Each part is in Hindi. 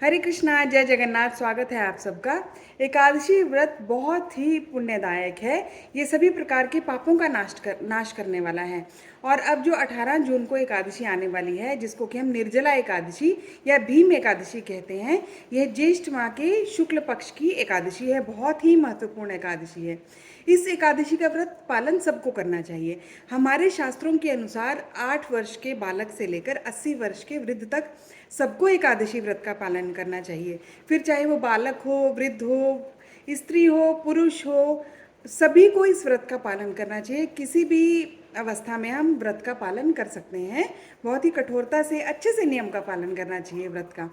हरे कृष्णा, जय जगन्नाथ। स्वागत है आप सबका। एकादशी व्रत बहुत ही पुण्यदायक है। ये सभी प्रकार के पापों का नाश करने वाला है। और अब जो 18 जून को एकादशी आने वाली है, जिसको कि हम निर्जला एकादशी या भीम एकादशी कहते हैं, यह ज्येष्ठ माह के शुक्ल पक्ष की एकादशी है। बहुत ही महत्वपूर्ण एकादशी है। इस एकादशी का व्रत पालन सबको करना चाहिए। हमारे शास्त्रों के अनुसार 8 वर्ष के बालक से लेकर 80 वर्ष के वृद्ध तक सबको एकादशी व्रत का पालन करना चाहिए। फिर चाहे वो बालक हो, वृद्ध हो, स्त्री हो, पुरुष हो, सभी को इस व्रत का पालन करना चाहिए। किसी भी अवस्था में हम व्रत का पालन कर सकते हैं। बहुत ही कठोरता से, अच्छे से नियम का पालन करना चाहिए व्रत का।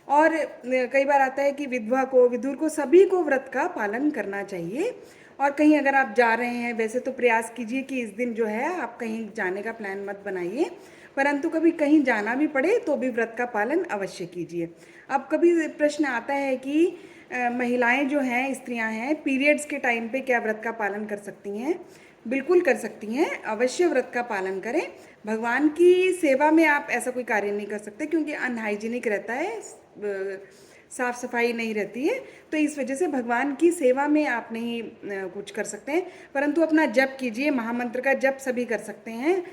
और कई बार आता है कि विधवा को, विधुर को, सभी को व्रत का पालन करना चाहिए। और कहीं अगर आप जा रहे हैं, वैसे तो प्रयास कीजिए कि इस दिन जो है आप कहीं जाने का प्लान मत बनाइए, परंतु कभी कहीं जाना भी पड़े तो भी व्रत का पालन अवश्य कीजिए। अब कभी प्रश्न आता है कि महिलाएं जो हैं, स्त्रियां हैं, पीरियड्स के टाइम पे क्या व्रत का पालन कर सकती हैं? बिल्कुल कर सकती हैं, अवश्य व्रत का पालन करें। भगवान की सेवा में आप ऐसा कोई कार्य नहीं कर सकते, क्योंकि अनहाइजीनिक रहता है, साफ सफाई नहीं रहती है। तो इस वजह से भगवान की सेवा में आप नहीं कुछ कर सकते हैं, परंतु अपना जप कीजिए। महामंत्र का जप सभी कर सकते हैं।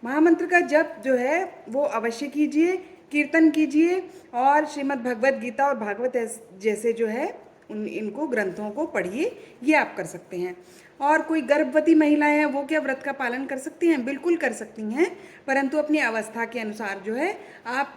महामंत्र का जप जो है वो अवश्य कीजिए, कीर्तन कीजिए, और श्रीमद् भगवद गीता और भागवत जैसे जो है इनको ग्रंथों को पढ़िए। ये आप कर सकते हैं। और कोई गर्भवती महिलाएं हैं, वो क्या व्रत का पालन कर सकती हैं? बिल्कुल कर सकती हैं, परंतु अपनी अवस्था के अनुसार जो है आप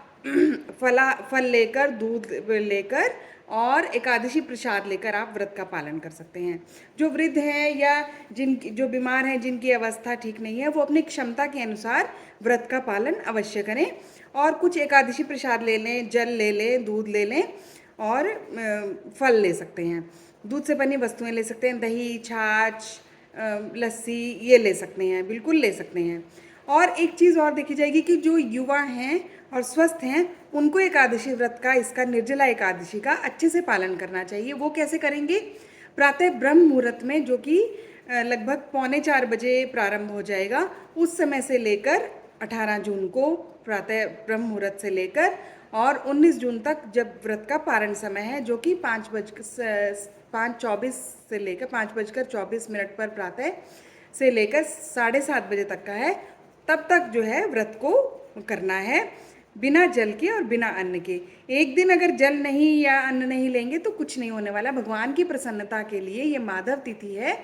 फल लेकर, दूध लेकर और एकादशी प्रसाद लेकर आप व्रत का पालन कर सकते हैं। जो वृद्ध हैं या जो बीमार हैं, जिनकी अवस्था ठीक नहीं है, वो अपनी क्षमता के अनुसार व्रत का पालन अवश्य करें। और कुछ एकादशी प्रसाद ले लें, जल ले लें, दूध ले लें, और फल ले सकते हैं। दूध से बनी वस्तुएं ले सकते हैं, दही, छाछ, लस्सी, ये ले सकते हैं, बिल्कुल ले सकते हैं। और एक चीज़ और देखी जाएगी कि जो युवा हैं और स्वस्थ हैं, उनको एकादशी व्रत का, इसका निर्जला एकादशी का अच्छे से पालन करना चाहिए। वो कैसे करेंगे? प्रातः ब्रह्म मुहूर्त में, जो कि लगभग 3:45 प्रारंभ हो जाएगा, उस समय से लेकर 18 जून को प्रातः ब्रह्म मुहूर्त से लेकर और 19 जून तक, जब व्रत का पारण समय है, जो कि 5:24 से लेकर 5:24 पर प्रातः से लेकर 7:30 बजे तक का है, तब तक जो है व्रत को करना है, बिना जल के और बिना अन्न के। एक दिन अगर जल नहीं या अन्न नहीं लेंगे तो कुछ नहीं होने वाला। भगवान की प्रसन्नता के लिए ये माधव तिथि है,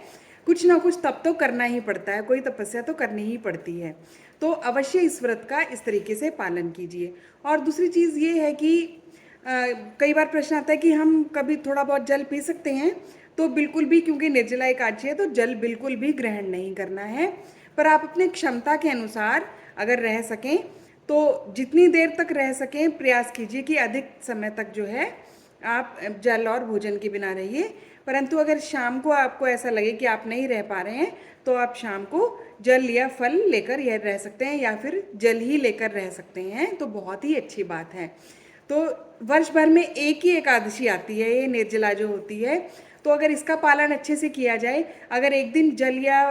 कुछ ना कुछ तब तो करना ही पड़ता है, कोई तपस्या तो करनी ही पड़ती है। तो अवश्य इस व्रत का इस तरीके से पालन कीजिए। और दूसरी चीज़ ये है कि कई बार प्रश्न आता है कि हम कभी थोड़ा बहुत जल पी सकते हैं? तो बिल्कुल भी, क्योंकि निर्जला एकादशी है तो जल बिल्कुल भी ग्रहण नहीं करना है। पर आप अपने क्षमता के अनुसार अगर रह सकें तो जितनी देर तक रह सकें प्रयास कीजिए कि अधिक समय तक जो है आप जल और भोजन के बिना रहिए। परंतु अगर शाम को आपको ऐसा लगे कि आप नहीं रह पा रहे हैं, तो आप शाम को जल या फल लेकर यह रह सकते हैं, या फिर जल ही लेकर रह सकते हैं, तो बहुत ही अच्छी बात है। तो वर्ष भर में एक ही एकादशी आती है, ये निर्जला जो होती है। तो अगर इसका पालन अच्छे से किया जाए, अगर एक दिन जल या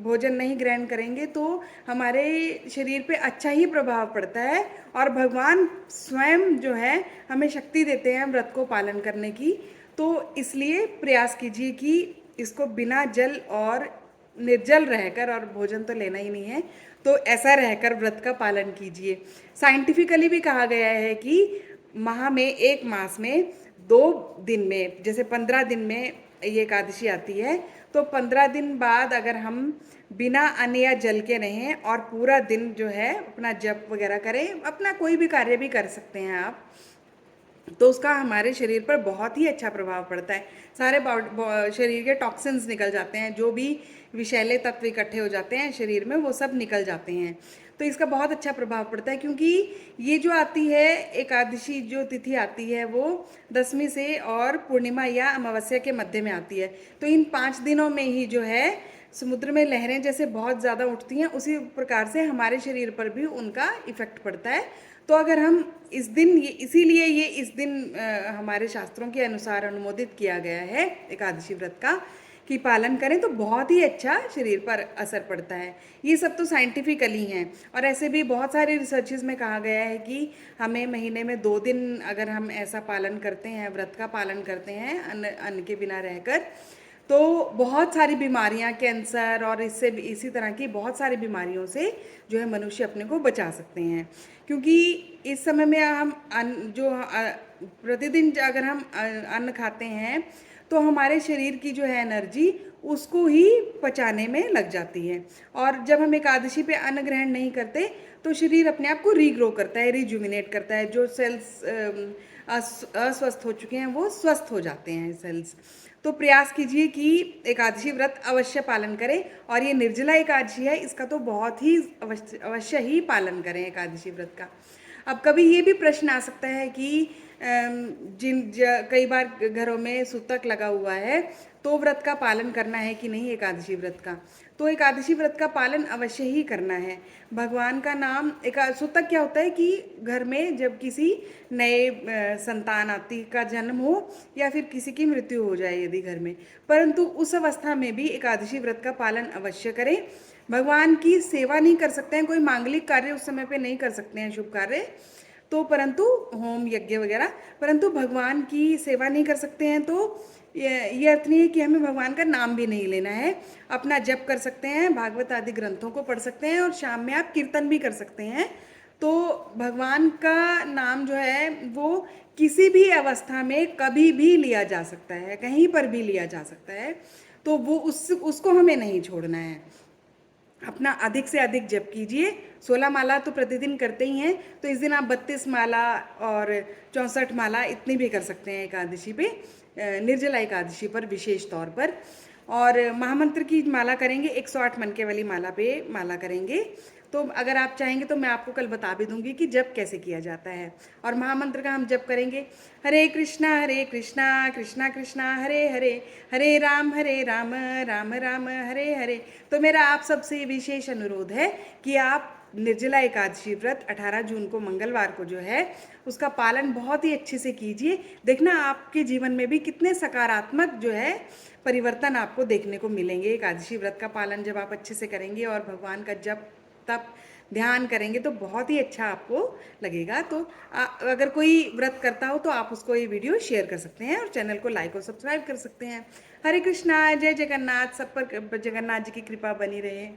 भोजन नहीं ग्रहण करेंगे तो हमारे शरीर पे अच्छा ही प्रभाव पड़ता है, और भगवान स्वयं जो है हमें शक्ति देते हैं व्रत को पालन करने की। तो इसलिए प्रयास कीजिए कि इसको बिना जल और निर्जल रहकर, और भोजन तो लेना ही नहीं है, तो ऐसा रहकर व्रत का पालन कीजिए। साइंटिफिकली भी कहा गया है कि माह में, एक मास में 2 दिन में, जैसे 15 दिन में ये एकादशी आती है, तो 15 दिन बाद अगर हम बिना अन्न या जल के रहें और पूरा दिन जो है अपना जप वगैरह करें, अपना कोई भी कार्य भी कर सकते हैं आप, तो उसका हमारे शरीर पर बहुत ही अच्छा प्रभाव पड़ता है। सारे शरीर के टॉक्सिन्स निकल जाते हैं, जो भी विषैले तत्व इकट्ठे हो जाते हैं शरीर में, वो सब निकल जाते हैं। तो इसका बहुत अच्छा प्रभाव पड़ता है, क्योंकि ये जो आती है एकादशी, जो तिथि आती है, वो दशमी से और पूर्णिमा या अमावस्या के मध्य में आती है। तो इन 5 दिनों में ही जो है समुद्र में लहरें जैसे बहुत ज़्यादा उठती हैं, उसी प्रकार से हमारे शरीर पर भी उनका इफेक्ट पड़ता है। तो अगर हम इस दिन, ये इसीलिए इस दिन हमारे शास्त्रों के अनुसार अनुमोदित किया गया है एकादशी व्रत का, कि पालन करें तो बहुत ही अच्छा शरीर पर असर पड़ता है। ये सब तो साइंटिफिकली हैं, और ऐसे भी बहुत सारे रिसर्चेस में कहा गया है कि हमें महीने में 2 दिन अगर हम ऐसा पालन करते हैं, व्रत का पालन करते हैं अन्न अन्न के बिना रहकर, तो बहुत सारी बीमारियां, कैंसर और इससे इसी तरह की बहुत सारी बीमारियों से जो है मनुष्य अपने को बचा सकते हैं। क्योंकि इस समय में हम प्रतिदिन अगर हम अन्न खाते हैं तो हमारे शरीर की जो है एनर्जी उसको ही पचाने में लग जाती है। और जब हम एकादशी पे अन्न ग्रहण नहीं करते तो शरीर अपने आप को रीग्रो करता है, रिजुमिनेट करता है। जो सेल्स अस्वस्थ हो चुके हैं वो स्वस्थ हो जाते हैं सेल्स। तो प्रयास कीजिए कि एकादशी व्रत अवश्य पालन करें, और ये निर्जला एकादशी है, इसका तो बहुत ही अवश्य ही पालन करें एकादशी व्रत का। अब कभी ये भी प्रश्न आ सकता है कि कई बार घरों में सूतक लगा हुआ है, तो व्रत का पालन करना है कि नहीं एकादशी व्रत का। तो एकादशी व्रत का पालन अवश्य ही करना है। भगवान का नाम, सूतक क्या होता है कि घर में जब किसी नए संतान आदि का जन्म हो या फिर किसी की मृत्यु हो जाए यदि घर में, परंतु उस अवस्था में भी एकादशी व्रत का पालन अवश्य करें। भगवान की सेवा नहीं कर सकते हैं, कोई मांगलिक कार्य उस समय पे नहीं कर सकते हैं, शुभ कार्य तो, परंतु होम यज्ञ वगैरह, परंतु भगवान की सेवा नहीं कर सकते हैं, तो ये अर्थ नहीं है कि हमें भगवान का नाम भी नहीं लेना है। अपना जप कर सकते हैं, भागवत आदि ग्रंथों को पढ़ सकते हैं, और शाम में आप कीर्तन भी कर सकते हैं। तो भगवान का नाम जो है वो किसी भी अवस्था में कभी भी लिया जा सकता है, कहीं पर भी लिया जा सकता है। तो वो उसको हमें नहीं छोड़ना है। अपना अधिक से अधिक जप कीजिए। 16 माला तो प्रतिदिन करते ही हैं, तो इस दिन आप 32 माला और 64 माला इतनी भी कर सकते हैं एकादशी पे, निर्जला एकादशी पर विशेष तौर पर। और महामंत्र की माला करेंगे, 108 मनके वाली माला पे माला करेंगे। तो अगर आप चाहेंगे तो मैं आपको कल बता भी दूंगी कि जप कैसे किया जाता है। और महामंत्र का हम जप करेंगे, हरे कृष्णा कृष्णा कृष्णा हरे हरे, हरे राम राम राम हरे हरे। तो मेरा आप सबसे विशेष अनुरोध है कि आप निर्जला एकादशी व्रत 18 जून को मंगलवार को जो है उसका पालन बहुत ही अच्छे से कीजिए। देखना आपके जीवन में भी कितने सकारात्मक जो है परिवर्तन आपको देखने को मिलेंगे। एकादशी व्रत का पालन जब आप अच्छे से करेंगे और भगवान का जप तप ध्यान करेंगे तो बहुत ही अच्छा आपको लगेगा। तो अगर कोई व्रत करता हो तो आप उसको ये वीडियो शेयर कर सकते हैं और चैनल को लाइक और सब्सक्राइब कर सकते हैं। हरे कृष्णा, जय जगन्नाथ। सब पर जगन्नाथ जी की कृपा बनी रहे।